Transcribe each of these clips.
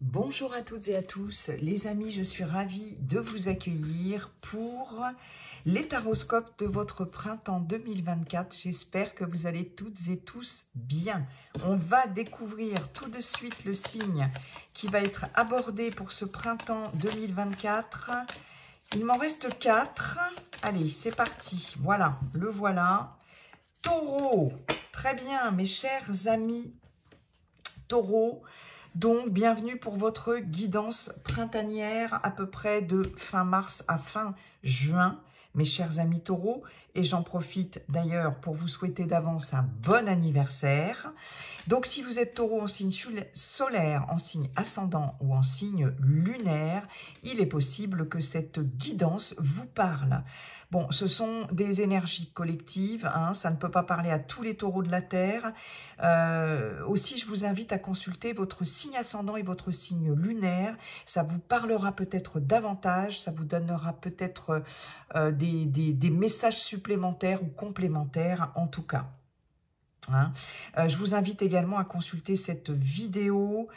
Bonjour à toutes et à tous, les amis, je suis ravie de vous accueillir pour les taroscopes de votre printemps 2024. J'espère que vous allez toutes et tous bien. On va découvrir tout de suite le signe qui va être abordé pour ce printemps 2024. Il m'en reste 4. Allez, c'est parti. Voilà, le voilà. Taureau, très bien, mes chers amis Taureau. Donc, bienvenue pour votre guidance printanière à peu près de fin mars à fin juin, mes chers amis taureaux. Et j'en profite d'ailleurs pour vous souhaiter d'avance un bon anniversaire. Donc, si vous êtes taureau en signe solaire, en signe ascendant ou en signe lunaire, il est possible que cette guidance vous parle. Bon, ce sont des énergies collectives, hein, ça ne peut pas parler à tous les taureaux de la Terre. Aussi, je vous invite à consulter votre signe ascendant et votre signe lunaire. Ça vous parlera peut-être davantage, ça vous donnera peut-être des messages supplémentaires ou complémentaires en tout cas. Hein. Je vous invite également à consulter cette vidéo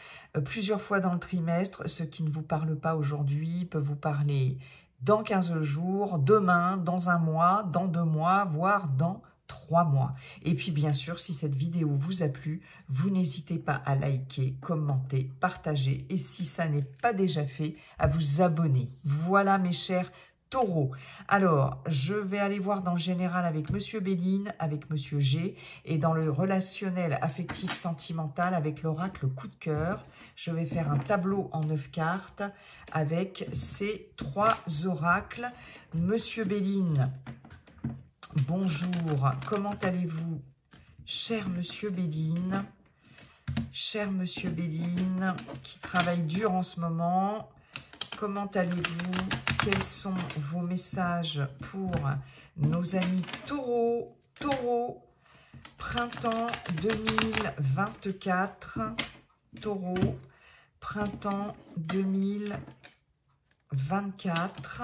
plusieurs fois dans le trimestre. Ce qui ne vous parle pas aujourd'hui peut vous parler dans 15 jours, demain, dans un mois, dans 2 mois, voire dans 3 mois. Et puis bien sûr, si cette vidéo vous a plu, vous n'hésitez pas à liker, commenter, partager et si ça n'est pas déjà fait, à vous abonner. Voilà mes chers Taureau. Alors, je vais aller voir dans le général avec Monsieur Béline, avec Monsieur G, et dans le relationnel affectif sentimental avec l'oracle coup de cœur. Je vais faire un tableau en 9 cartes avec ces 3 oracles. Monsieur Béline, bonjour, comment allez-vous? Cher Monsieur Béline, qui travaille dur en ce moment, comment allez-vous? Quels sont vos messages pour nos amis taureaux? Taureau, printemps 2024. Taureau, printemps 2024.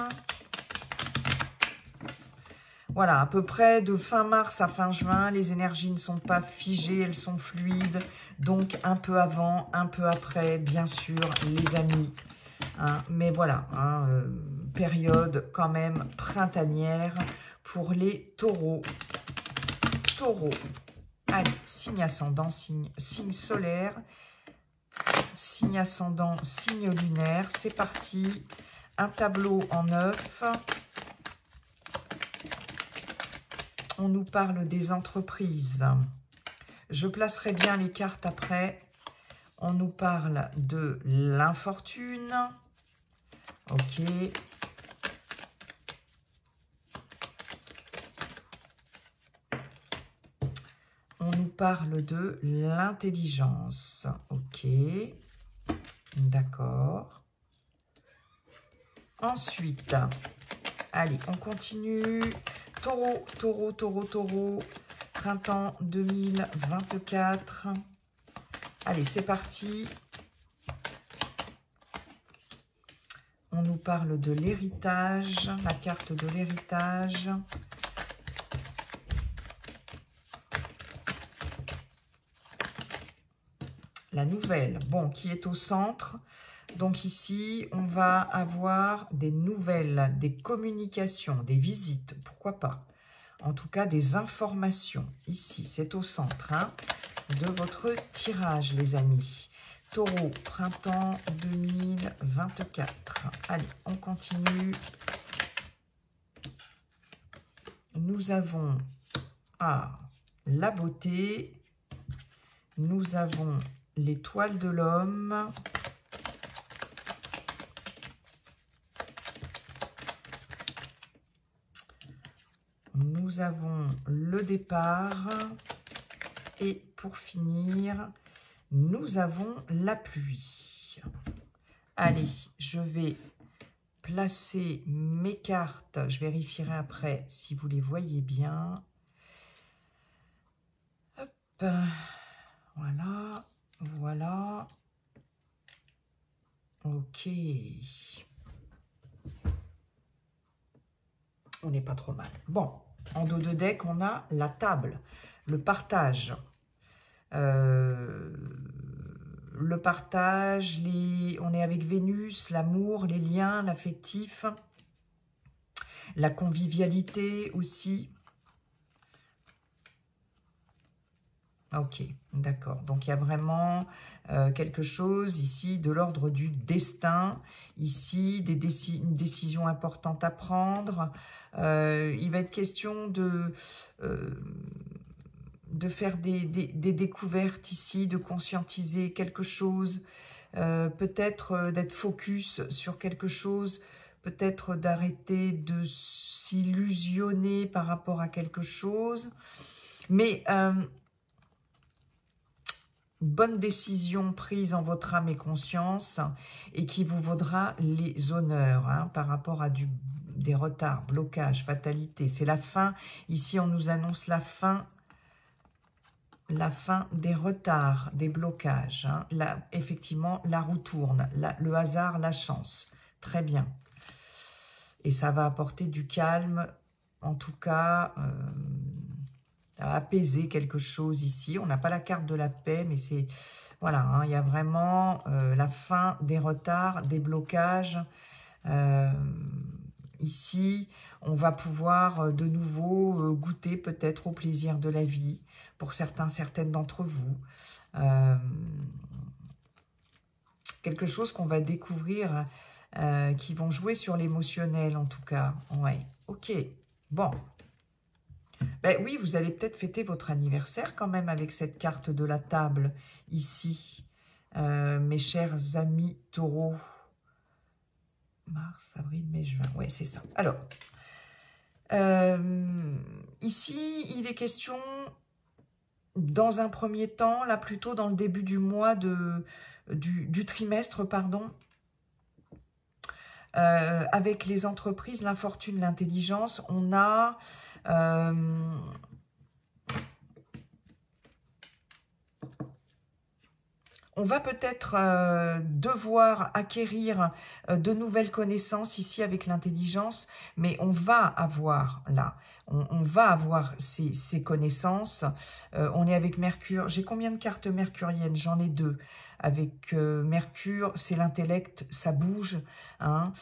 Voilà, à peu près de fin mars à fin juin, les énergies ne sont pas figées, elles sont fluides. Donc un peu avant, un peu après, bien sûr, les amis. Hein, mais voilà, hein, période quand même printanière pour les taureaux. Taureau, allez, signe ascendant, signe solaire, signe ascendant, signe lunaire, c'est parti. Un tableau en 9. On nous parle des entreprises. Je placerai bien les cartes après. On nous parle de l'infortune. Ok. On nous parle de l'intelligence. Ok. D'accord. Ensuite, allez, on continue. Taureau, taureau, taureau, taureau. Printemps 2024. Allez, c'est parti. On nous parle de l'héritage, la carte de l'héritage. La nouvelle, bon, qui est au centre. Donc ici, on va avoir des nouvelles, des communications, des visites, pourquoi pas. En tout cas, des informations. Ici, c'est au centre hein, de votre tirage, les amis. Taureau, printemps 2024. Allez, on continue. Nous avons la beauté. Nous avons l'étoile de l'homme. Nous avons le départ. Et pour finir, nous avons la pluie. Allez, je vais placer mes cartes. Je vérifierai après si vous les voyez bien. Hop. Voilà, voilà. Ok. On n'est pas trop mal. Bon, en dos de deck, on a la table, le partage. le partage, on est avec Vénus, l'amour, les liens, l'affectif, la convivialité aussi. Ok, d'accord. Donc, il y a vraiment quelque chose ici de l'ordre du destin. Ici, une décision importante à prendre. Il va être question de faire des découvertes ici, de conscientiser quelque chose. Peut-être d'être focus sur quelque chose. Peut-être d'arrêter de s'illusionner par rapport à quelque chose. Mais... bonne décision prise en votre âme et conscience et qui vous vaudra les honneurs hein, par rapport à des retards, blocages, fatalités. C'est la fin. Ici, on nous annonce la fin des retards, des blocages. Hein. Effectivement, la roue tourne, le hasard, la chance. Très bien. Et ça va apporter du calme, en tout cas... à apaiser quelque chose ici. On n'a pas la carte de la paix, mais c'est... Voilà, hein, il y a vraiment la fin des retards, des blocages. Ici, on va pouvoir de nouveau goûter peut-être au plaisir de la vie, pour certaines d'entre vous. Quelque chose qu'on va découvrir, qui vont jouer sur l'émotionnel en tout cas. Ouais, ok, bon. Ben oui, vous allez peut-être fêter votre anniversaire quand même avec cette carte de la table ici, mes chers amis taureaux. Mars, avril, mai, juin. Oui, c'est ça. Alors, ici, il est question, dans un premier temps, là plutôt dans le début du mois, du trimestre, pardon, avec les entreprises, l'infortune, l'intelligence, on a... on va peut-être devoir acquérir de nouvelles connaissances ici avec l'intelligence, mais on va avoir là, on va avoir ces connaissances. On est avec Mercure. J'ai combien de cartes mercuriennes? J'en ai 2. Avec Mercure, c'est l'intellect, ça bouge, hein,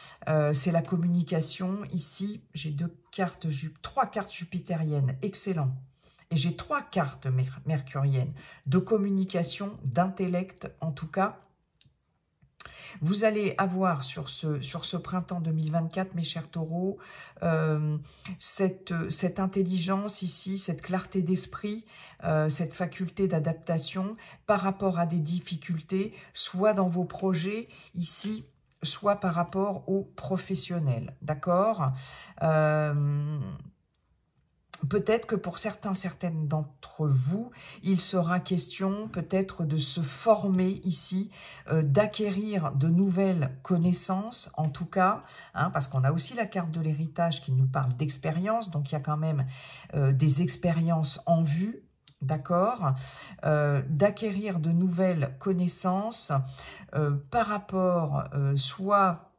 c'est la communication. Ici, j'ai 3 cartes jupitériennes, excellent. Et j'ai 3 cartes mercuriennes de communication, d'intellect en tout cas. Vous allez avoir sur ce printemps 2024, mes chers taureaux, cette intelligence ici, cette clarté d'esprit, cette faculté d'adaptation par rapport à des difficultés, soit dans vos projets ici, soit par rapport aux professionnels. D'accord ? Peut-être que pour certaines d'entre vous, il sera question peut-être de se former ici, d'acquérir de nouvelles connaissances, en tout cas, hein, parce qu'on a aussi la carte de l'héritage qui nous parle d'expérience, donc il y a quand même des expériences en vue, d'accord, d'acquérir de nouvelles connaissances par rapport soit...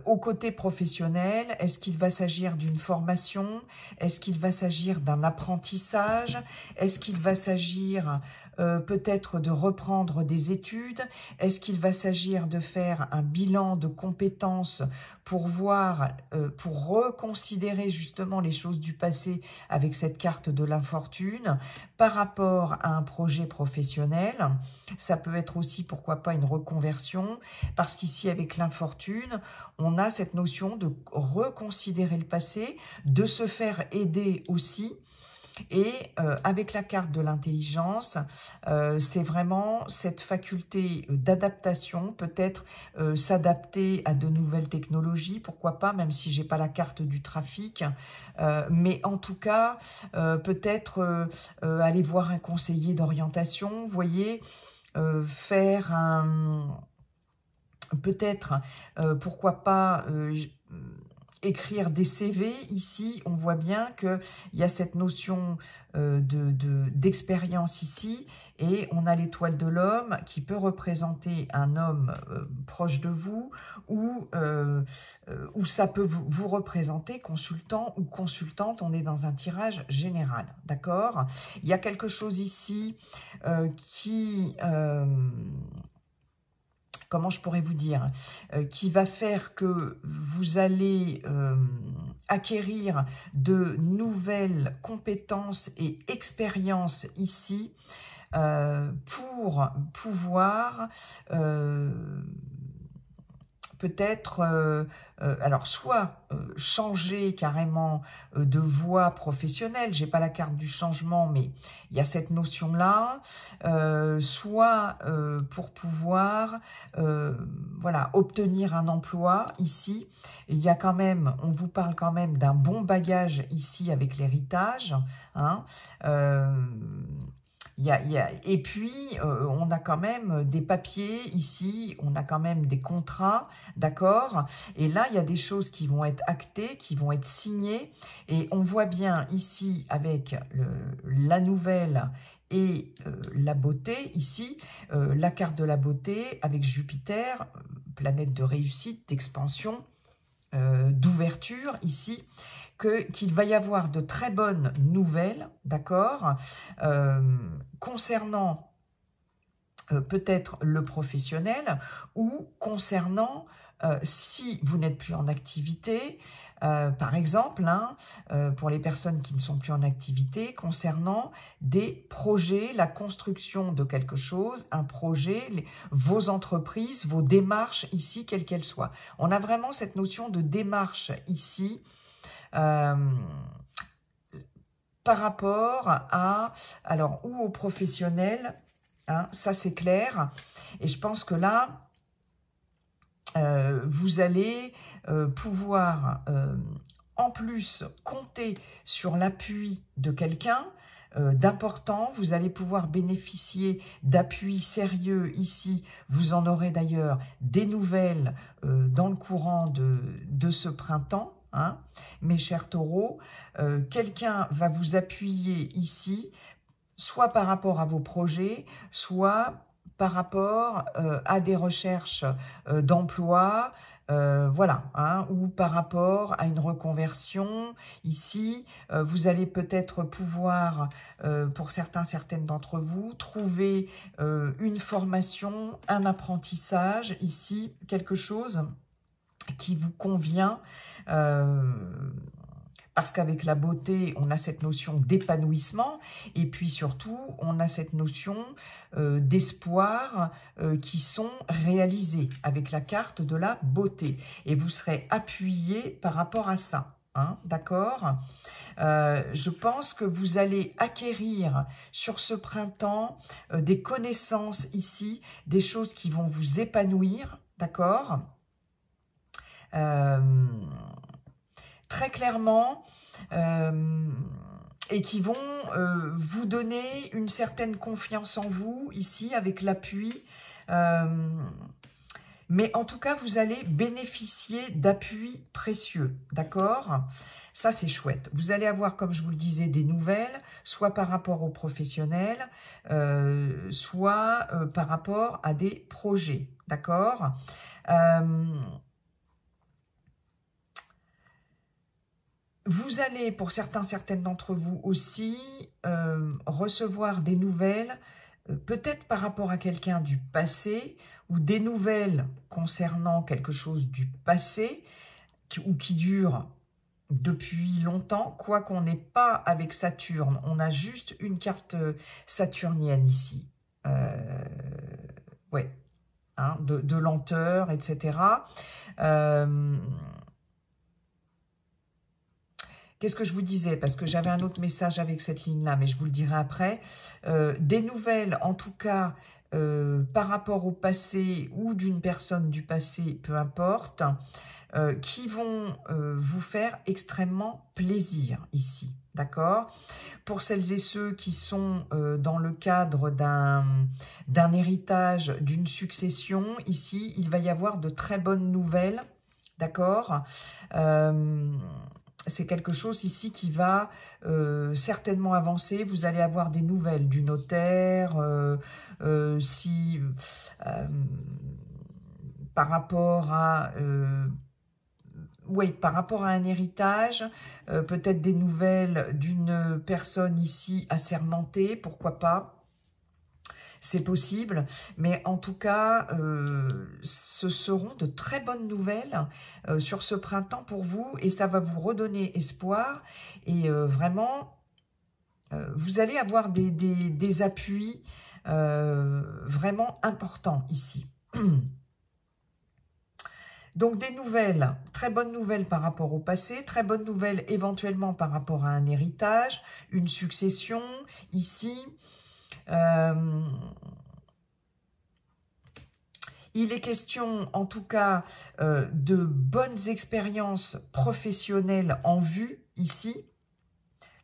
au côté professionnel, est-ce qu'il va s'agir d'une formation? Est-ce qu'il va s'agir d'un apprentissage? Est-ce qu'il va s'agir peut-être de reprendre des études? Est-ce qu'il va s'agir de faire un bilan de compétences pour voir, pour reconsidérer justement les choses du passé avec cette carte de l'infortune par rapport à un projet professionnel? Ça peut être aussi, pourquoi pas, une reconversion, parce qu'ici, avec l'infortune, on a cette notion de reconsidérer le passé, de se faire aider aussi. Et avec la carte de l'intelligence, c'est vraiment cette faculté d'adaptation, peut-être s'adapter à de nouvelles technologies, pourquoi pas, même si j'ai pas la carte du trafic, mais en tout cas, peut-être aller voir un conseiller d'orientation, vous voyez, faire un... Peut-être, pourquoi pas... écrire des CV, ici, on voit bien qu'il y a cette notion d'expérience ici, Et on a l'étoile de l'homme qui peut représenter un homme proche de vous ou ça peut vous représenter consultant ou consultante. On est dans un tirage général, d'accord? Il y a quelque chose ici qui... comment je pourrais vous dire, qui va faire que vous allez acquérir de nouvelles compétences et expériences ici pour pouvoir peut-être, alors soit changer carrément de voie professionnelle, j'ai pas la carte du changement, mais il y a cette notion-là, soit pour pouvoir voilà, obtenir un emploi ici. Il y a quand même, on vous parle quand même d'un bon bagage ici avec l'héritage, hein, et puis, on a quand même des papiers ici, on a quand même des contrats, d'accord? Et là, il y a des choses qui vont être actées, qui vont être signées. Et on voit bien ici, avec la nouvelle et la beauté, ici, la carte de la beauté avec Jupiter, planète de réussite, d'expansion, d'ouverture ici, qu'il va y avoir de très bonnes nouvelles, d'accord, concernant peut-être le professionnel ou concernant, si vous n'êtes plus en activité, par exemple, hein, pour les personnes qui ne sont plus en activité, concernant des projets, la construction de quelque chose, un projet, vos entreprises, vos démarches ici, quelles qu'elles soient. On a vraiment cette notion de démarche ici, par rapport à, alors, ou aux professionnels, hein, ça c'est clair, et je pense que là, vous allez pouvoir, en plus, compter sur l'appui de quelqu'un d'important. Vous allez pouvoir bénéficier d'appuis sérieux ici. Vous en aurez d'ailleurs des nouvelles dans le courant de ce printemps. Hein, mes chers taureaux, quelqu'un va vous appuyer ici, soit par rapport à vos projets, soit par rapport à des recherches d'emploi, voilà, hein, ou par rapport à une reconversion. Ici, vous allez peut-être pouvoir, pour certaines d'entre vous, trouver une formation, un apprentissage, ici, quelque chose qui vous convient, parce qu'avec la beauté, on a cette notion d'épanouissement, et puis surtout, on a cette notion d'espoir qui sont réalisés avec la carte de la beauté. Et vous serez appuyé par rapport à ça, hein, d'accord ? Je pense que vous allez acquérir sur ce printemps des connaissances ici, des choses qui vont vous épanouir, d'accord ? Très clairement, et qui vont vous donner une certaine confiance en vous, ici, avec l'appui. Mais en tout cas, vous allez bénéficier d'appuis précieux, d'accord? Ça, c'est chouette. Vous allez avoir, comme je vous le disais, des nouvelles, soit par rapport aux professionnels, soit par rapport à des projets, d'accord? Vous allez, pour certaines d'entre vous aussi, recevoir des nouvelles, peut-être par rapport à quelqu'un du passé, ou des nouvelles concernant quelque chose du passé, ou qui dure depuis longtemps, quoi qu'on n'ait pas avec Saturne. On a juste une carte saturnienne ici. Ouais, hein, de lenteur, etc. Qu'est-ce que je vous disais? Parce que j'avais un autre message avec cette ligne-là, mais je vous le dirai après. Des nouvelles, en tout cas, par rapport au passé ou d'une personne du passé, peu importe, qui vont vous faire extrêmement plaisir ici, d'accord? Pour celles et ceux qui sont dans le cadre d'un héritage, d'une succession, ici, il va y avoir de très bonnes nouvelles, d'accord? c'est quelque chose ici qui va certainement avancer. Vous allez avoir des nouvelles du notaire, si par rapport à oui, par rapport à un héritage, peut-être des nouvelles d'une personne ici assermentée, pourquoi pas. C'est possible, mais en tout cas, ce seront de très bonnes nouvelles sur ce printemps pour vous et ça va vous redonner espoir et vraiment, vous allez avoir des appuis vraiment importants ici. Donc des nouvelles, très bonnes nouvelles par rapport au passé, très bonnes nouvelles éventuellement par rapport à un héritage, une succession ici. Il est question, en tout cas, de bonnes expériences professionnelles en vue, ici.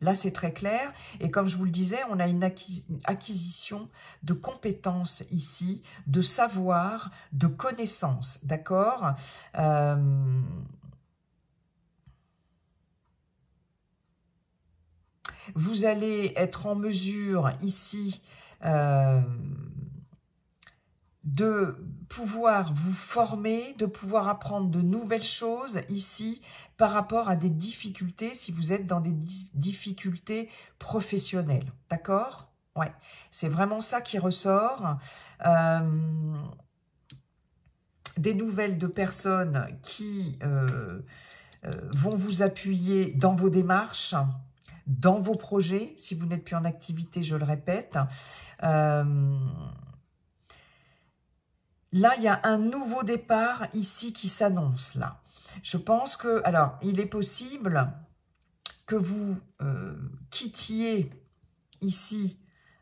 Là, c'est très clair. Et comme je vous le disais, on a une acquisition de compétences ici, de savoir, de connaissances, d'accord? Vous allez être en mesure, ici, de pouvoir vous former, de pouvoir apprendre de nouvelles choses ici par rapport à des difficultés, si vous êtes dans des difficultés professionnelles. D'accord? Ouais, c'est vraiment ça qui ressort. Des nouvelles de personnes qui vont vous appuyer dans vos démarches, dans vos projets, si vous n'êtes plus en activité, je le répète. Là, il y a un nouveau départ ici qui s'annonce, là. Je pense que, alors, il est possible que vous quittiez ici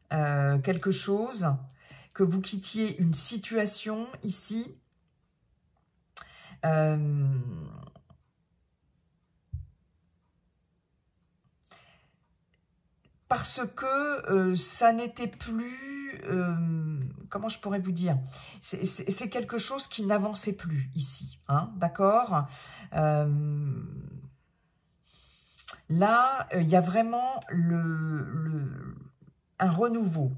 quelque chose, que vous quittiez une situation ici. Parce que ça n'était plus... comment je pourrais vous dire? C'est quelque chose qui n'avançait plus ici, hein, d'accord? Là, il y a vraiment un renouveau.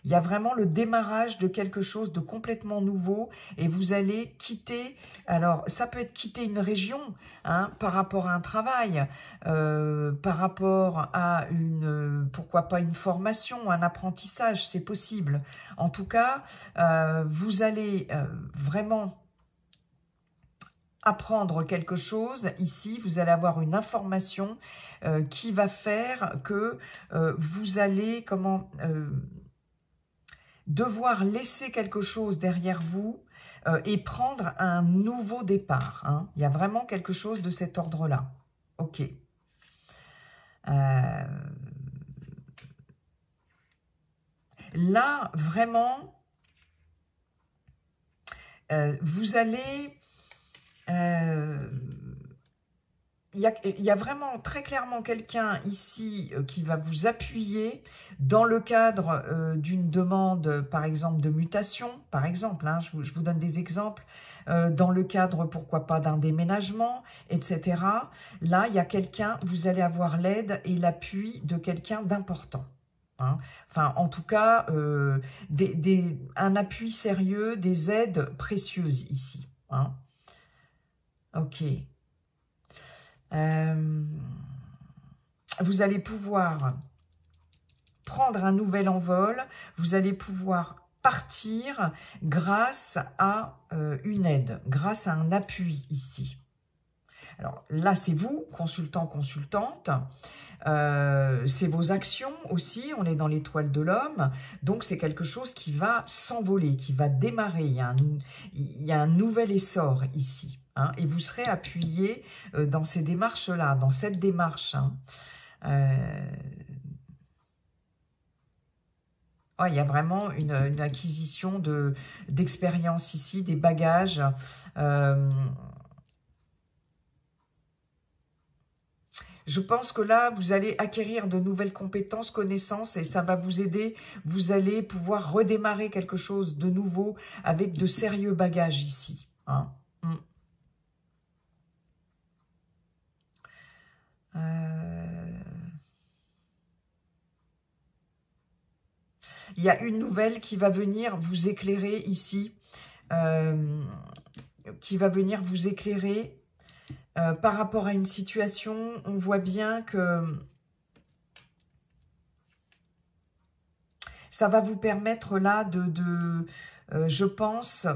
Il y a vraiment le démarrage de quelque chose de complètement nouveau et vous allez quitter, alors ça peut être quitter une région hein, par rapport à un travail, par rapport à pourquoi pas une formation, un apprentissage, c'est possible. En tout cas, vous allez vraiment apprendre quelque chose. Ici, vous allez avoir une information qui va faire que vous allez devoir laisser quelque chose derrière vous et prendre un nouveau départ. Hein. Il y a vraiment quelque chose de cet ordre-là. Ok. Là, vraiment, vous allez... il y a vraiment très clairement quelqu'un ici qui va vous appuyer dans le cadre d'une demande, par exemple, de mutation, par exemple, hein, je vous donne des exemples, dans le cadre, pourquoi pas, d'un déménagement, etc. Là, il y a quelqu'un, vous allez avoir l'aide et l'appui de quelqu'un d'important. Hein. Enfin, en tout cas, un appui sérieux, des aides précieuses ici. Hein. Ok. Vous allez pouvoir prendre un nouvel envol, vous allez pouvoir partir grâce à une aide, grâce à un appui ici. Alors là, c'est vous, consultant, consultante, c'est vos actions aussi, on est dans l'étoile de l'homme, donc c'est quelque chose qui va s'envoler, qui va démarrer, il y a un nouvel essor ici. Hein, et vous serez appuyé dans ces démarches-là, dans cette démarche. Hein. Il y a vraiment une acquisition d'expérience ici, des bagages. Je pense que là, vous allez acquérir de nouvelles compétences, connaissances et ça va vous aider. Vous allez pouvoir redémarrer quelque chose de nouveau avec de sérieux bagages ici. Hein. Il y a une nouvelle qui va venir vous éclairer ici, qui va venir vous éclairer par rapport à une situation. On voit bien que ça va vous permettre là je pense,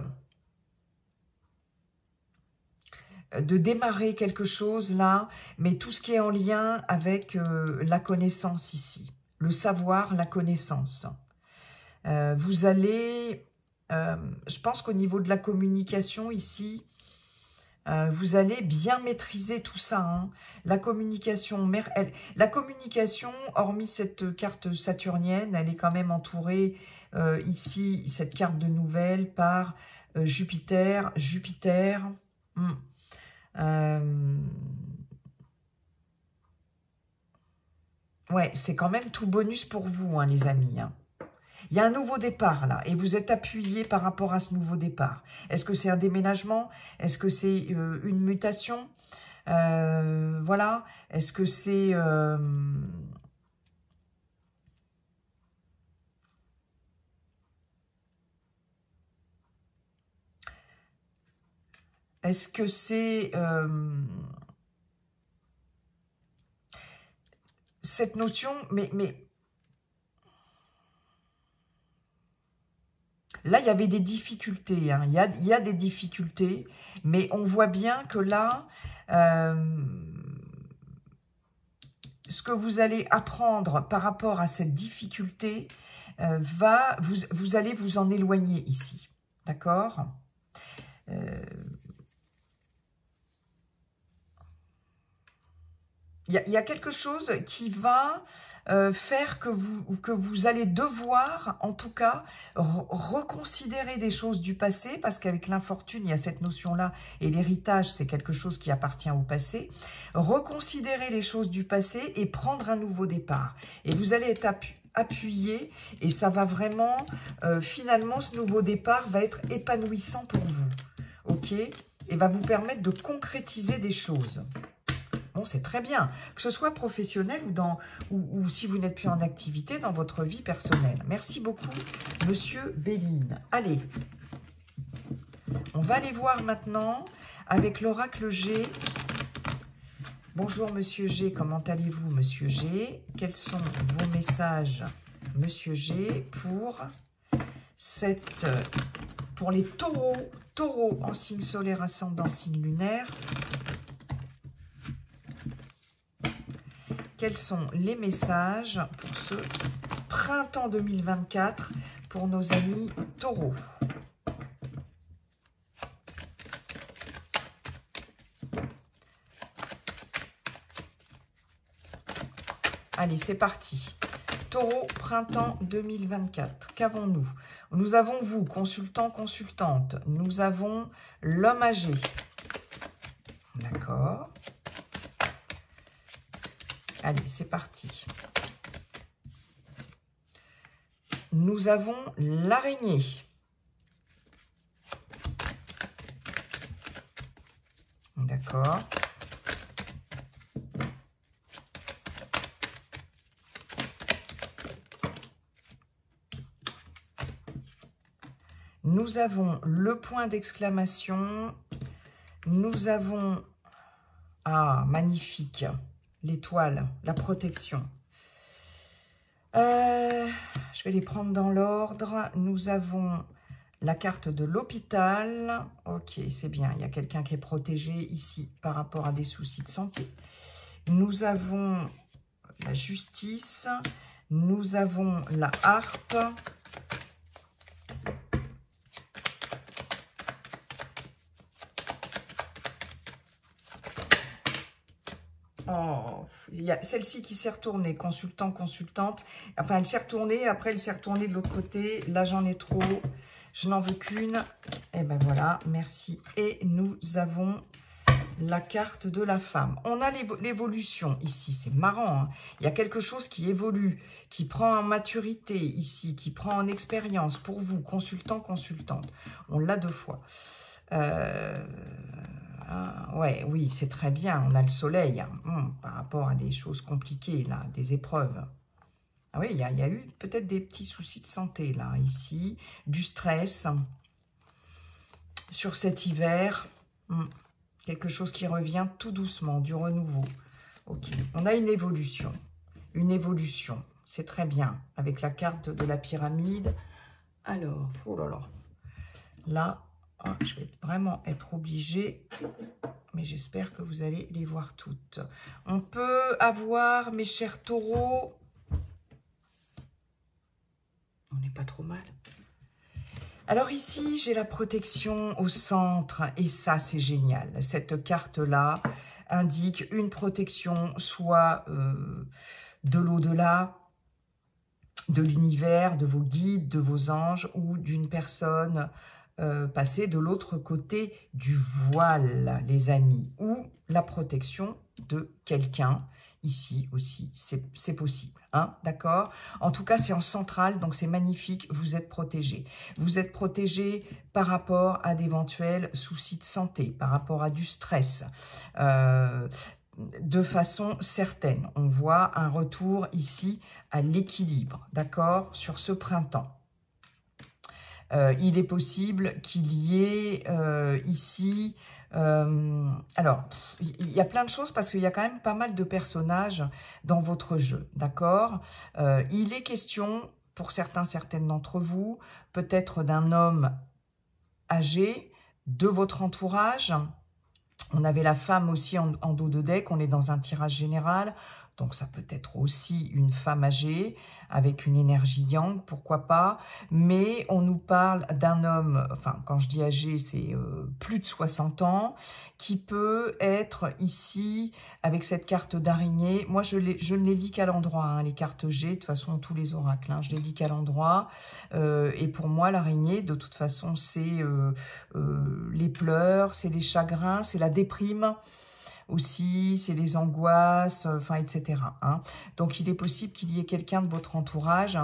de démarrer quelque chose là, mais tout ce qui est en lien avec la connaissance ici, le savoir, la connaissance. Vous allez, je pense qu'au niveau de la communication ici, vous allez bien maîtriser tout ça. Hein. La communication, hormis cette carte saturnienne, elle est quand même entourée ici, cette carte de nouvelles, par Jupiter. Ouais, c'est quand même tout bonus pour vous, hein, les amis. Hein. Il y a un nouveau départ là, et vous êtes appuyé par rapport à ce nouveau départ. Est-ce que c'est un déménagement? Est-ce que c'est une mutation? Voilà. Est-ce que c'est... Est-ce que c'est... cette notion, mais là, il y avait des difficultés. Hein. Il y a des difficultés, mais on voit bien que là, ce que vous allez apprendre par rapport à cette difficulté, vous allez vous en éloigner ici. D'accord ? Il y a quelque chose qui va faire que vous allez devoir, en tout cas, reconsidérer des choses du passé, parce qu'avec l'infortune, il y a cette notion-là, et l'héritage, c'est quelque chose qui appartient au passé. Reconsidérer les choses du passé et prendre un nouveau départ. Et vous allez être appuyé, et ça va vraiment, finalement, ce nouveau départ va être épanouissant pour vous. Ok ? Et va vous permettre de concrétiser des choses. Bon, c'est très bien, que ce soit professionnel ou si vous n'êtes plus en activité dans votre vie personnelle. Merci beaucoup, Monsieur Béline. Allez, on va aller voir maintenant avec l'oracle G. Bonjour, Monsieur G. Comment allez-vous, Monsieur G? Quels sont vos messages, Monsieur G, pour les taureaux en signe solaire, ascendant, signe lunaire? Quels sont les messages pour ce printemps 2024 pour nos amis taureaux? Allez, c'est parti. Taureau, printemps 2024. Qu'avons-nous? Nous avons vous, consultant, consultante. Nous avons l'homme âgé. D'accord. Allez, c'est parti. Nous avons l'araignée. D'accord. Nous avons le point d'exclamation. Nous avons... Ah, magnifique. L'étoile, la protection. Je vais les prendre dans l'ordre. Nous avons la carte de l'hôpital. Ok, c'est bien. Il y a quelqu'un qui est protégé ici par rapport à des soucis de santé. Nous avons la justice. Nous avons la harpe. Oh, il y a celle-ci qui s'est retournée, consultant, consultante. Enfin, elle s'est retournée, après elle s'est retournée de l'autre côté. Là, j'en ai trop, je n'en veux qu'une. Et ben voilà, merci. Et nous avons la carte de la femme. On a l'évolution ici, c'est marrant. Hein. Il y a quelque chose qui évolue, qui prend en maturité ici, qui prend en expérience pour vous, consultant, consultante. On l'a 2 fois. Ouais, oui, c'est très bien. On a le soleil hein, par rapport à des choses compliquées, là, des épreuves. Ah oui, il y a eu peut-être des petits soucis de santé, là, ici. Du stress sur cet hiver. Quelque chose qui revient tout doucement, du renouveau. Ok, on a une évolution. Une évolution, c'est très bien. Avec la carte de la pyramide. Alors, oh là là. Là, je vais vraiment être obligée, mais j'espère que vous allez les voir toutes. On peut avoir, mes chers taureaux, on n'est pas trop mal. Alors ici, j'ai la protection au centre, et ça, c'est génial. Cette carte-là indique une protection, soit de l'au-delà, de l'univers, de vos guides, de vos anges, ou d'une personne passée de l'autre côté du voile, les amis, ou la protection de quelqu'un. Ici aussi, c'est possible, hein, d'accord? En tout cas, c'est en centrale, donc c'est magnifique, vous êtes protégés. Vous êtes protégés par rapport à d'éventuels soucis de santé, par rapport à du stress, de façon certaine. On voit un retour ici à l'équilibre, d'accord, sur ce printemps. Il est possible qu'il y ait ici... alors, il y a plein de choses parce qu'il y a quand même pas mal de personnages dans votre jeu, d'accord? Il est question, pour certaines d'entre vous, peut-être d'un homme âgé, de votre entourage. On avait la femme aussi en dos de deck, on est dans un tirage général. Donc, ça peut être aussi une femme âgée avec une énergie yang, pourquoi pas. Mais on nous parle d'un homme, enfin, quand je dis âgé, c'est plus de 60 ans, qui peut être ici avec cette carte d'araignée. Moi, je ne les lis qu'à l'endroit, hein, les cartes G, de toute façon, tous les oracles, hein, je les lis qu'à l'endroit. Et pour moi, l'araignée, de toute façon, c'est les pleurs, c'est les chagrins, c'est la déprime. Aussi, c'est les angoisses, enfin, etc. Hein. Donc, il est possible qu'il y ait quelqu'un de votre entourage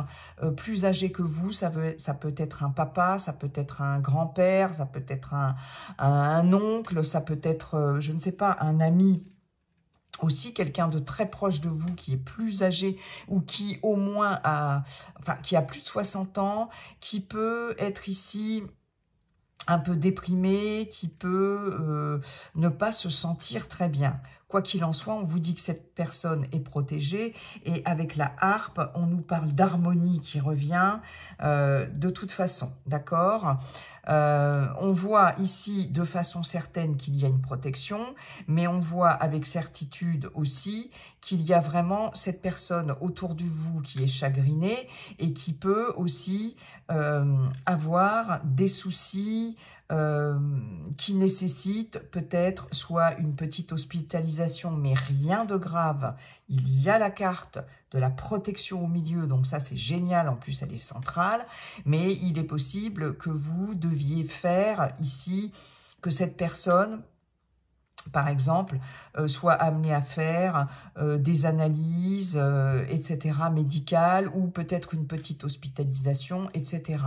plus âgé que vous. Ça peut être un papa, ça peut être un grand-père, ça peut être un oncle, ça peut être, je ne sais pas, un ami. Aussi, quelqu'un de très proche de vous qui est plus âgé ou qui au moins qui a plus de 60 ans, qui peut être ici un peu déprimé, qui peut ne pas se sentir très bien. Quoi qu'il en soit, on vous dit que cette personne est protégée et avec la harpe, on nous parle d'harmonie qui revient de toute façon, d'accord? On voit ici de façon certaine qu'il y a une protection, mais on voit avec certitude aussi qu'il y a vraiment cette personne autour de vous qui est chagrinée et qui peut aussi avoir des soucis qui nécessitent peut-être soit une petite hospitalisation, mais rien de grave. Il y a la carte de la protection au milieu, donc ça c'est génial, en plus elle est centrale, mais il est possible que vous deviez faire ici, que cette personne, par exemple, soit amenée à faire des analyses, etc., médicales, ou peut-être une petite hospitalisation, etc.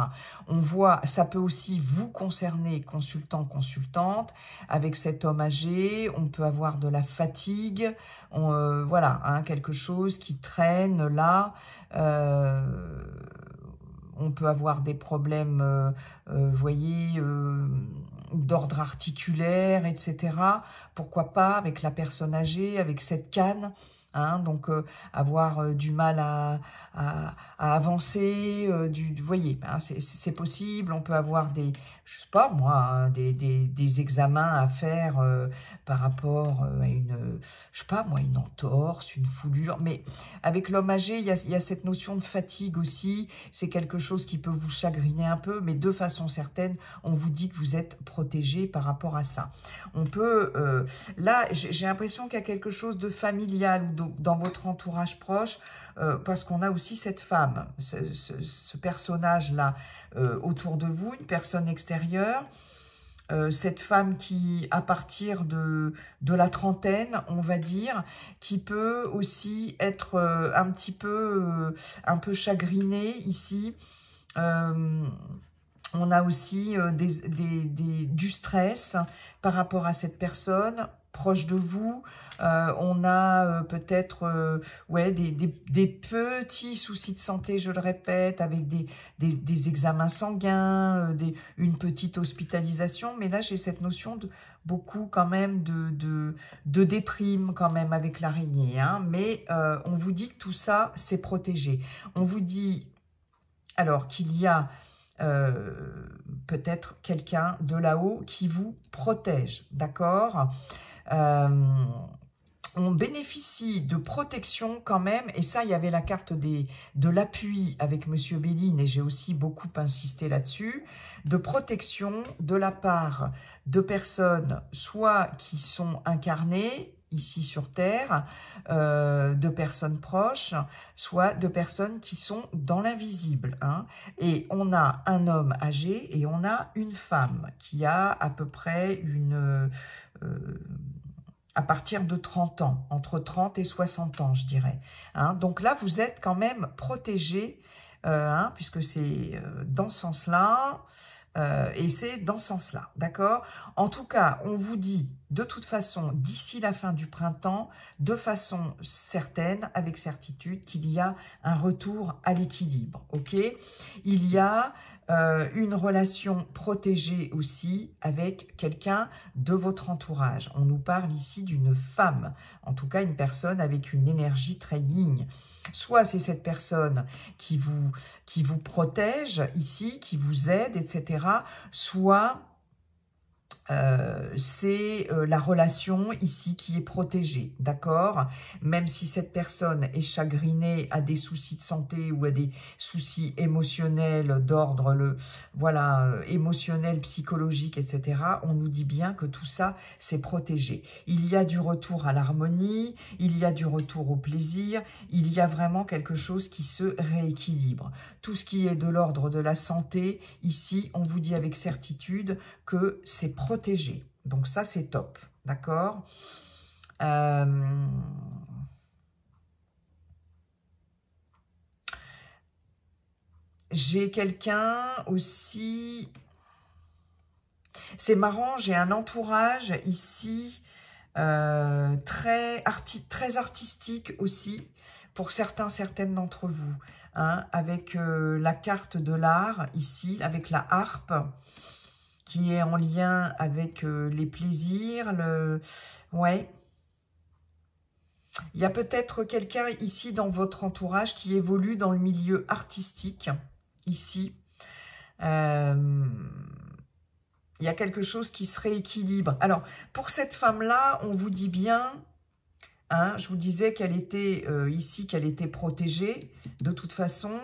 On voit, ça peut aussi vous concerner, consultant, consultante, avec cet homme âgé, on peut avoir de la fatigue, voilà, hein, quelque chose qui traîne là, on peut avoir des problèmes, vous voyez, d'ordre articulaire, etc. Pourquoi pas avec la personne âgée, avec cette canne, hein, donc avoir du mal à avancer, vous voyez, hein, c'est possible. On peut avoir des, je sais pas moi, hein, des examens à faire par rapport à une, je sais pas moi, une entorse, une foulure, mais avec l'homme âgé, il y a cette notion de fatigue aussi, c'est quelque chose qui peut vous chagriner un peu, mais de façon certaine, on vous dit que vous êtes protégé par rapport à ça. On peut, là, j'ai l'impression qu'il y a quelque chose de familial ou dans votre entourage proche, parce qu'on a aussi cette femme, ce personnage-là autour de vous, une personne extérieure, cette femme qui, à partir de la trentaine, on va dire, qui peut aussi être un peu chagrinée ici. On a aussi du stress par rapport à cette personne. proches de vous. On a peut-être ouais, des petits soucis de santé, je le répète, avec des examens sanguins, une petite hospitalisation. Mais là, j'ai cette notion de beaucoup quand même de déprime quand même avec l'araignée. Hein. Mais on vous dit que tout ça, c'est protégé. On vous dit alors qu'il y a peut-être quelqu'un de là-haut qui vous protège, d'accord? On bénéficie de protection quand même, et ça, il y avait la carte de l'appui avec Monsieur Béline, et j'ai aussi beaucoup insisté là-dessus, de protection de la part de personnes, soit qui sont incarnées, ici sur Terre, de personnes proches, soit de personnes qui sont dans l'invisible. Hein. Et on a un homme âgé et on a une femme qui a à peu près à partir de 30 ans, entre 30 et 60 ans, je dirais. Hein. Donc là, vous êtes quand même protégé, hein, puisque c'est dans ce sens-là, et c'est dans ce sens-là, d'accord? En tout cas, on vous dit, de toute façon, d'ici la fin du printemps, de façon certaine, avec certitude, qu'il y a un retour à l'équilibre, ok? Il y a une relation protégée aussi avec quelqu'un de votre entourage. On nous parle ici d'une femme, en tout cas une personne avec une énergie très yin. Soit c'est cette personne qui vous protège ici, qui vous aide, etc. Soit c'est la relation ici qui est protégée, d'accord? Même si cette personne est chagrinée, a des soucis de santé ou a des soucis émotionnels d'ordre, voilà, émotionnel, psychologique, etc., on nous dit bien que tout ça, c'est protégé. Il y a du retour à l'harmonie, il y a du retour au plaisir, il y a vraiment quelque chose qui se rééquilibre. Tout ce qui est de l'ordre de la santé, ici, on vous dit avec certitude que c'est protégé. Donc ça, c'est top. D'accord? J'ai quelqu'un aussi... C'est marrant, j'ai un entourage ici très artistique aussi, pour certaines d'entre vous. Hein, avec la carte de l'art ici, avec la harpe, qui est en lien avec les plaisirs. Ouais. Il y a peut-être quelqu'un ici dans votre entourage qui évolue dans le milieu artistique, ici. Il y a quelque chose qui se rééquilibre. Alors, pour cette femme-là, on vous dit bien... Hein, je vous disais qu'elle était ici, qu'elle était protégée. De toute façon,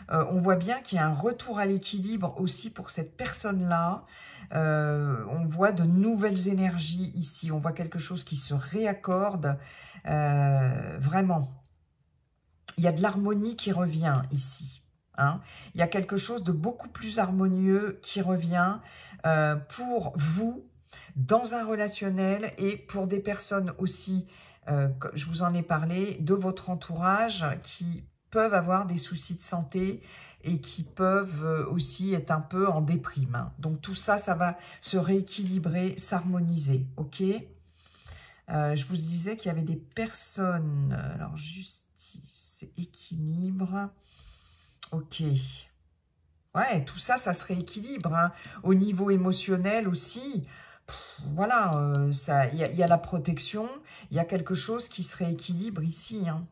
on voit bien qu'il y a un retour à l'équilibre aussi pour cette personne-là. On voit de nouvelles énergies ici. On voit quelque chose qui se réaccorde. Vraiment. Il y a de l'harmonie qui revient ici. Hein. Il y a quelque chose de beaucoup plus harmonieux qui revient pour vous dans un relationnel et pour des personnes aussi... je vous en ai parlé, de votre entourage qui peuvent avoir des soucis de santé et qui peuvent aussi être un peu en déprime. Hein. Donc tout ça, ça va se rééquilibrer, s'harmoniser, ok? Je vous disais qu'il y avait des personnes, alors justice, équilibre, ok. Ouais, tout ça, ça se rééquilibre. Hein. Au niveau émotionnel aussi... Voilà, il y a la protection, il y a quelque chose qui se rééquilibre ici. Hein.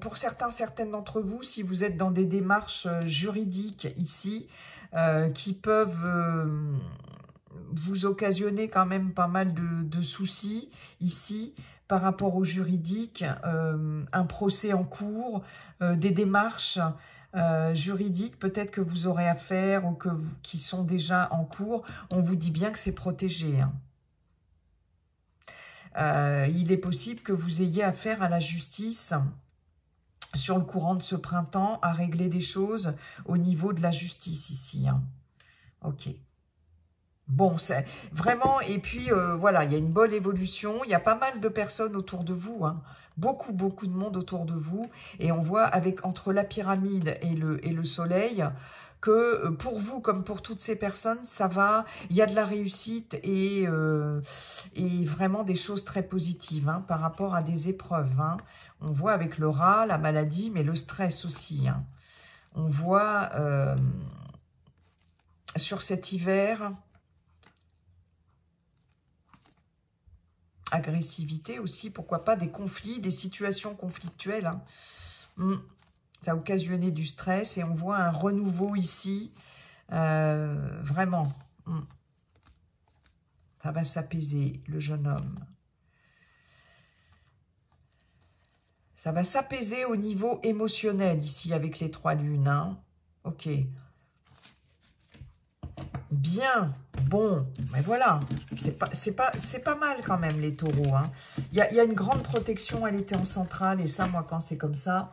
Pour certaines d'entre vous, si vous êtes dans des démarches juridiques ici, qui peuvent vous occasionner quand même pas mal de soucis ici, par rapport au juridique, un procès en cours, des démarches... juridiques, peut-être que vous aurez à faire ou qui sont déjà en cours, on vous dit bien que c'est protégé. Hein. Il est possible que vous ayez affaire à la justice sur le courant de ce printemps, à régler des choses au niveau de la justice ici. Hein. Ok. Bon, c'est vraiment, et puis voilà, il y a une bonne évolution, il y a pas mal de personnes autour de vous, hein. Beaucoup de monde autour de vous, et on voit avec entre la pyramide et le soleil que pour vous, comme pour toutes ces personnes, ça va, il y a de la réussite et vraiment des choses très positives hein, par rapport à des épreuves. Hein. On voit avec le rat, la maladie, mais le stress aussi. Hein. On voit sur cet hiver, agressivité aussi, pourquoi pas des conflits, des situations conflictuelles. Hein. Ça a occasionné du stress et on voit un renouveau ici, vraiment. Ça va s'apaiser, le jeune homme. Ça va s'apaiser au niveau émotionnel ici avec les 3 lunes. Hein. Ok. Bien. Bon, mais voilà. C'est pas mal quand même les taureaux. Hein. Il y a une grande protection, elle était en centrale. Et ça, moi, quand c'est comme ça,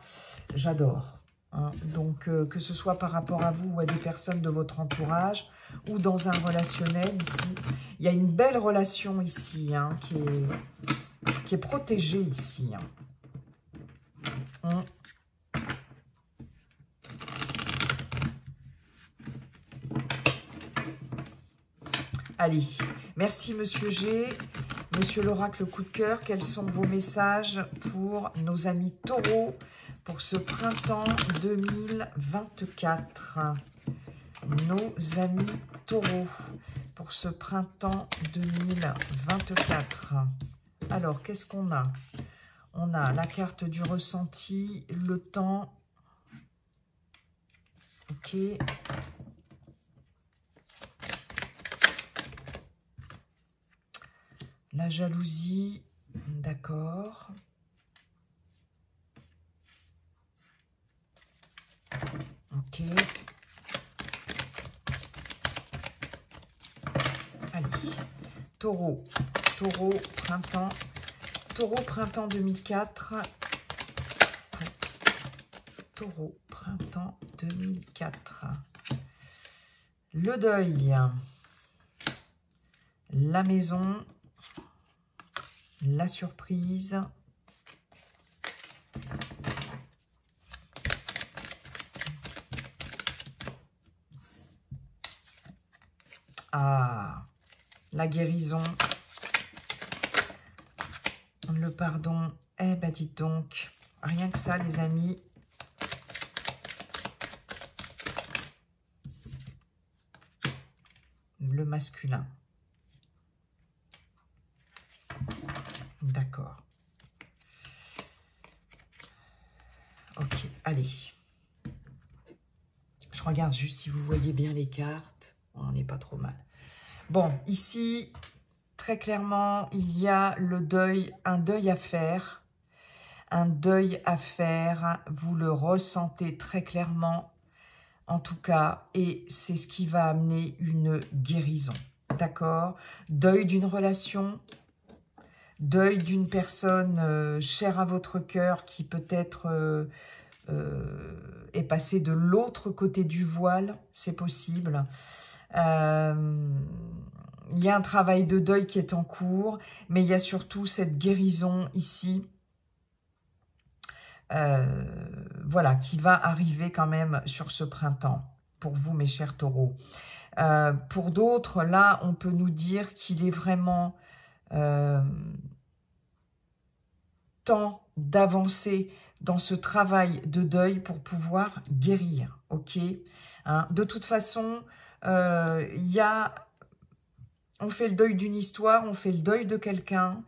j'adore. Hein. Donc, que ce soit par rapport à vous ou à des personnes de votre entourage ou dans un relationnel ici. Il y a une belle relation ici hein, qui est protégée ici. Hein. Allez, merci Monsieur G, Monsieur l'oracle coup de cœur. Quels sont vos messages pour nos amis taureaux pour ce printemps 2024? Nos amis taureaux pour ce printemps 2024. Alors, qu'est-ce qu'on a? On a la carte du ressenti, le temps. Ok. La jalousie, d'accord. Ok. Allez. Taureau. Taureau, printemps. Taureau, printemps 2004. Taureau, printemps 2004. Le deuil. La maison. La surprise. Ah, la guérison. Le pardon. Eh ben dites donc, rien que ça les amis. Le masculin. D'accord. Ok, allez. Je regarde juste si vous voyez bien les cartes. On n'est pas trop mal. Bon, ici, très clairement, il y a le deuil, un deuil à faire. Un deuil à faire. Vous le ressentez très clairement, en tout cas. Et c'est ce qui va amener une guérison. D'accord? Deuil d'une relation. Deuil d'une personne chère à votre cœur qui peut-être est passée de l'autre côté du voile, c'est possible. Il y a un travail de deuil qui est en cours, mais il y a surtout cette guérison ici, voilà, qui va arriver quand même sur ce printemps, pour vous mes chers taureaux. Pour d'autres, là, on peut nous dire qu'il est vraiment temps d'avancer dans ce travail de deuil pour pouvoir guérir, ok hein. De toute façon, on fait le deuil d'une histoire, on fait le deuil de quelqu'un,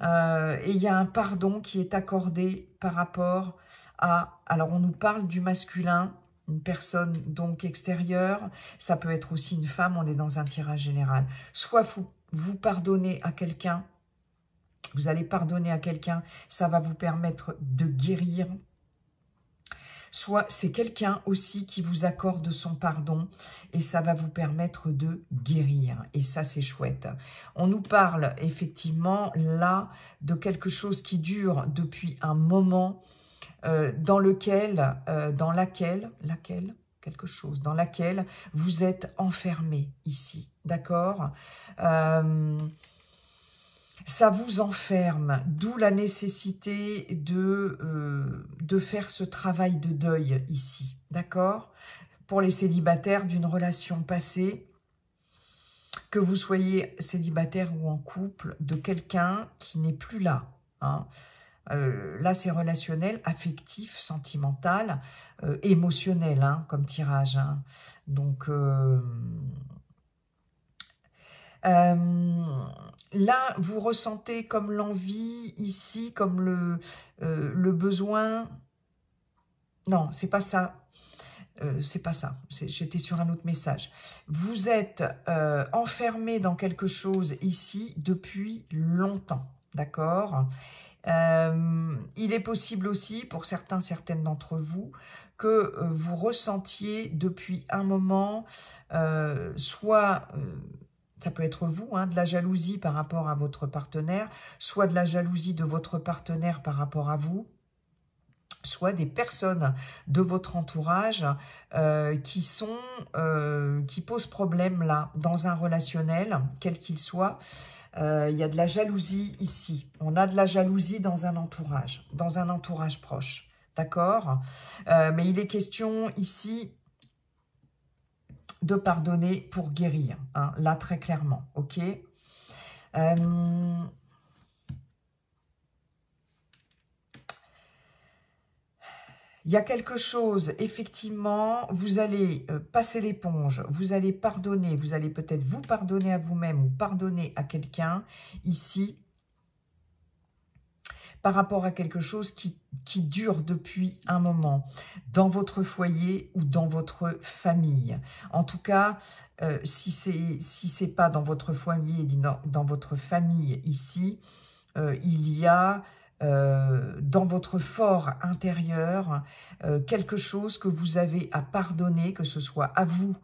et il y a un pardon qui est accordé par rapport à... Alors, on nous parle du masculin, une personne donc extérieure, ça peut être aussi une femme, on est dans un tirage général. Soit vous pardonnez à quelqu'un, vous allez pardonner à quelqu'un, ça va vous permettre de guérir. Soit c'est quelqu'un aussi qui vous accorde son pardon et ça va vous permettre de guérir. Et ça, c'est chouette. On nous parle effectivement là de quelque chose qui dure depuis un moment, dans laquelle vous êtes enfermé ici. D'accord ? Ça vous enferme, d'où la nécessité de faire ce travail de deuil ici, d'accord? pour les célibataires d'une relation passée, que vous soyez célibataire ou en couple, de quelqu'un qui n'est plus là. Hein. Là, c'est relationnel, affectif, sentimental, émotionnel, hein, comme tirage. Hein. Donc, là, vous ressentez comme l'envie ici, comme le besoin. Non, c'est pas ça. C'est pas ça. J'étais sur un autre message. Vous êtes enfermé dans quelque chose ici depuis longtemps. D'accord ? Il est possible aussi, pour certaines d'entre vous, que vous ressentiez depuis un moment, soit... ça peut être vous, hein, de la jalousie par rapport à votre partenaire, soit de la jalousie de votre partenaire par rapport à vous, soit des personnes de votre entourage qui posent problème là, dans un relationnel, quel qu'il soit. Il y a de la jalousie ici. On a de la jalousie dans un entourage proche. D'accord ? Mais il est question ici de pardonner pour guérir, hein, là très clairement, ok. Il y a quelque chose, effectivement, vous allez passer l'éponge, vous allez pardonner, vous allez peut-être vous pardonner à vous-même ou pardonner à quelqu'un ici, par rapport à quelque chose qui dure depuis un moment, dans votre foyer ou dans votre famille. En tout cas, si c'est pas dans votre foyer, dans votre famille ici, il y a dans votre fort intérieur quelque chose que vous avez à pardonner, que ce soit à vous,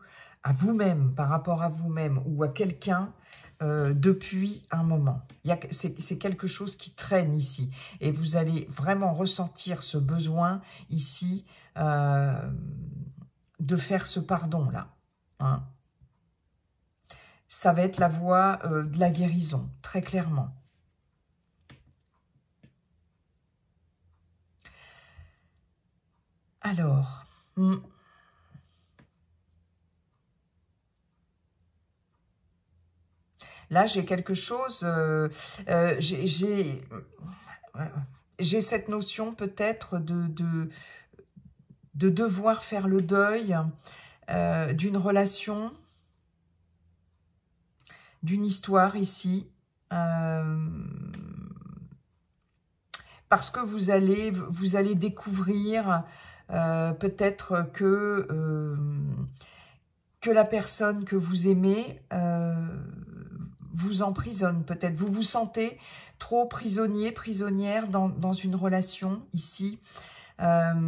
à vous-même, par rapport à vous-même ou à quelqu'un, depuis un moment. C'est quelque chose qui traîne ici. Et vous allez vraiment ressentir ce besoin ici de faire ce pardon-là. Hein. Ça va être la voie de la guérison, très clairement. Alors... Là, j'ai quelque chose, j'ai cette notion peut-être de devoir faire le deuil d'une relation, d'une histoire ici, parce que vous allez découvrir peut-être que la personne que vous aimez vous emprisonne peut-être. Vous vous sentez trop prisonnier, prisonnière dans une relation ici. Alors,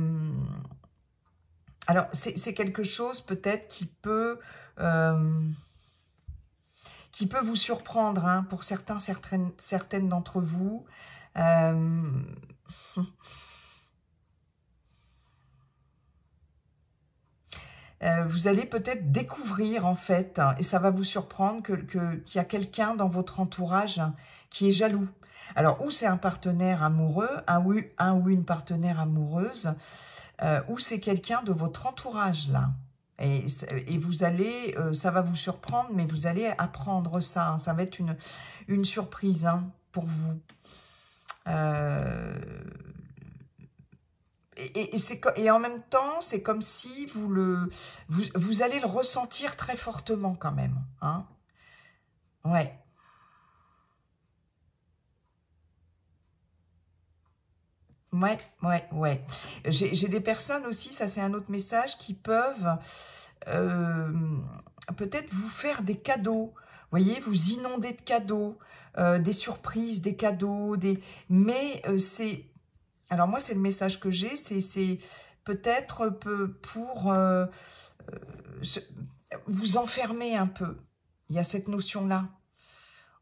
c'est quelque chose peut-être qui peut vous surprendre, hein, pour certaines d'entre vous. Vous allez peut-être découvrir, en fait, et ça va vous surprendre, qu'il y a quelqu'un dans votre entourage qui est jaloux. Alors, ou c'est un partenaire amoureux, un ou une partenaire amoureuse, ou c'est quelqu'un de votre entourage, là. Et vous allez, ça va vous surprendre, mais vous allez apprendre ça. Hein. Ça va être une surprise, hein, pour vous. Et en même temps, c'est comme si vous allez le ressentir très fortement quand même. Hein. Ouais. Ouais. J'ai des personnes aussi, ça c'est un autre message, qui peuvent peut-être vous faire des cadeaux. Vous voyez, vous inonder de cadeaux, des surprises, des cadeaux, mais c'est... Alors moi, c'est le message que j'ai, c'est peut-être pour vous enfermer un peu. Il y a cette notion-là.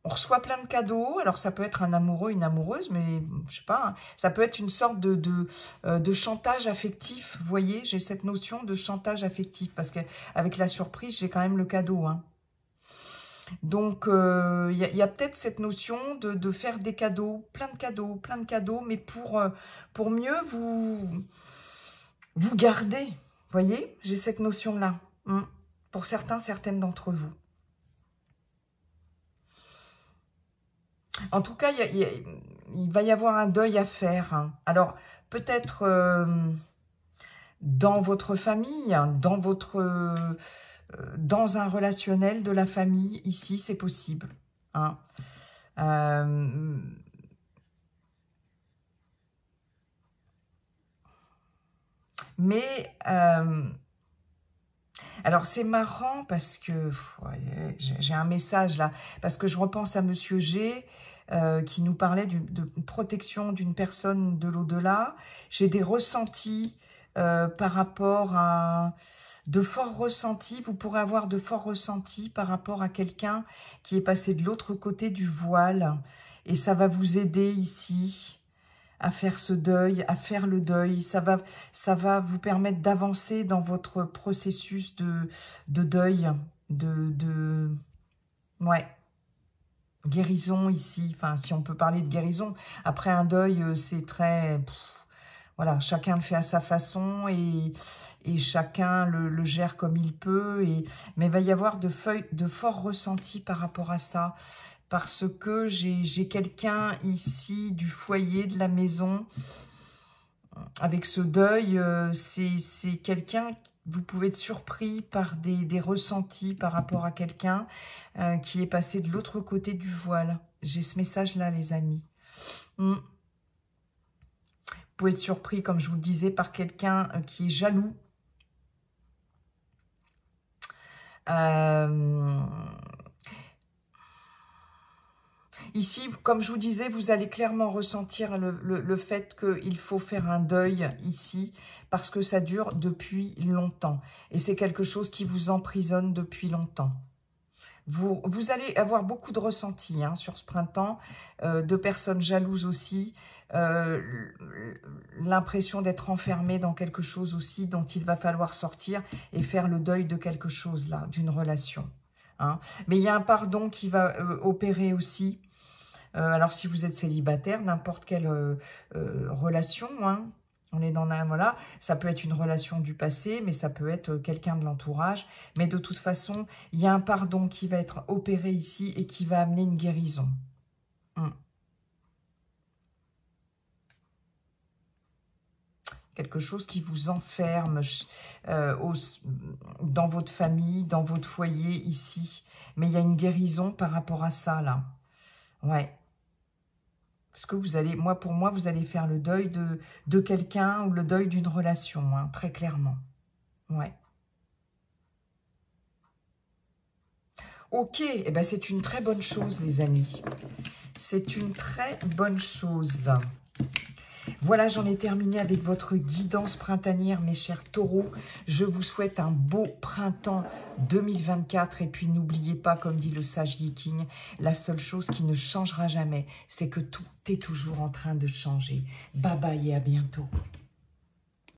On reçoit plein de cadeaux, alors ça peut être un amoureux, une amoureuse, mais je sais pas, hein, ça peut être une sorte de chantage affectif, vous voyez, j'ai cette notion de chantage affectif, parce qu'avec la surprise, j'ai quand même le cadeau, hein. Donc, il y a peut-être cette notion de faire des cadeaux, plein de cadeaux, mais pour mieux vous garder, Voyez, j'ai cette notion-là. Pour certains, certaines d'entre vous. En tout cas, il va y avoir un deuil à faire. Hein. Alors, peut-être dans votre famille, hein, dans un relationnel de la famille, ici, c'est possible. Hein. Mais, alors c'est marrant parce que, j'ai un message là, parce que je repense à Monsieur G, qui nous parlait de protection d'une personne de l'au-delà. J'ai des ressentis par rapport à... De forts ressentis, vous pourrez avoir de forts ressentis par rapport à quelqu'un qui est passé de l'autre côté du voile. Et ça va vous aider ici à faire ce deuil, à faire le deuil. Ça va vous permettre d'avancer dans votre processus de deuil, ouais, guérison ici. Enfin, si on peut parler de guérison. Après un deuil, c'est très... voilà, chacun le fait à sa façon et chacun le gère comme il peut. Mais il va y avoir de forts ressentis par rapport à ça. Parce que j'ai quelqu'un ici du foyer, de la maison, avec ce deuil, c'est quelqu'un, vous pouvez être surpris par des ressentis par rapport à quelqu'un qui est passé de l'autre côté du voile. J'ai ce message-là, les amis. Vous pouvez être surpris, comme je vous le disais, par quelqu'un qui est jaloux. Ici, comme je vous disais, vous allez clairement ressentir le fait qu'il faut faire un deuil ici parce que ça dure depuis longtemps. Et c'est quelque chose qui vous emprisonne depuis longtemps. Vous allez avoir beaucoup de ressentis hein, sur ce printemps, de personnes jalouses aussi, l'impression d'être enfermé dans quelque chose aussi dont il va falloir sortir et faire le deuil de quelque chose là, d'une relation. Hein. Mais il y a un pardon qui va opérer aussi. Alors, si vous êtes célibataire, n'importe quelle relation, hein, on est dans un, voilà, ça peut être une relation du passé, mais ça peut être quelqu'un de l'entourage. Mais de toute façon, il y a un pardon qui va être opéré ici et qui va amener une guérison. Quelque chose qui vous enferme dans votre famille, dans votre foyer ici. Mais il y a une guérison par rapport à ça, là. Ouais. Parce que vous allez, pour moi, vous allez faire le deuil de quelqu'un ou le deuil d'une relation, hein, très clairement. Ouais. Ok, eh ben c'est une très bonne chose, les amis. C'est une très bonne chose. Voilà, j'en ai terminé avec votre guidance printanière, mes chers taureaux. Je vous souhaite un beau printemps 2024. Et puis, n'oubliez pas, comme dit le sage Yiking, la seule chose qui ne changera jamais, c'est que tout est toujours en train de changer. Bye bye et à bientôt.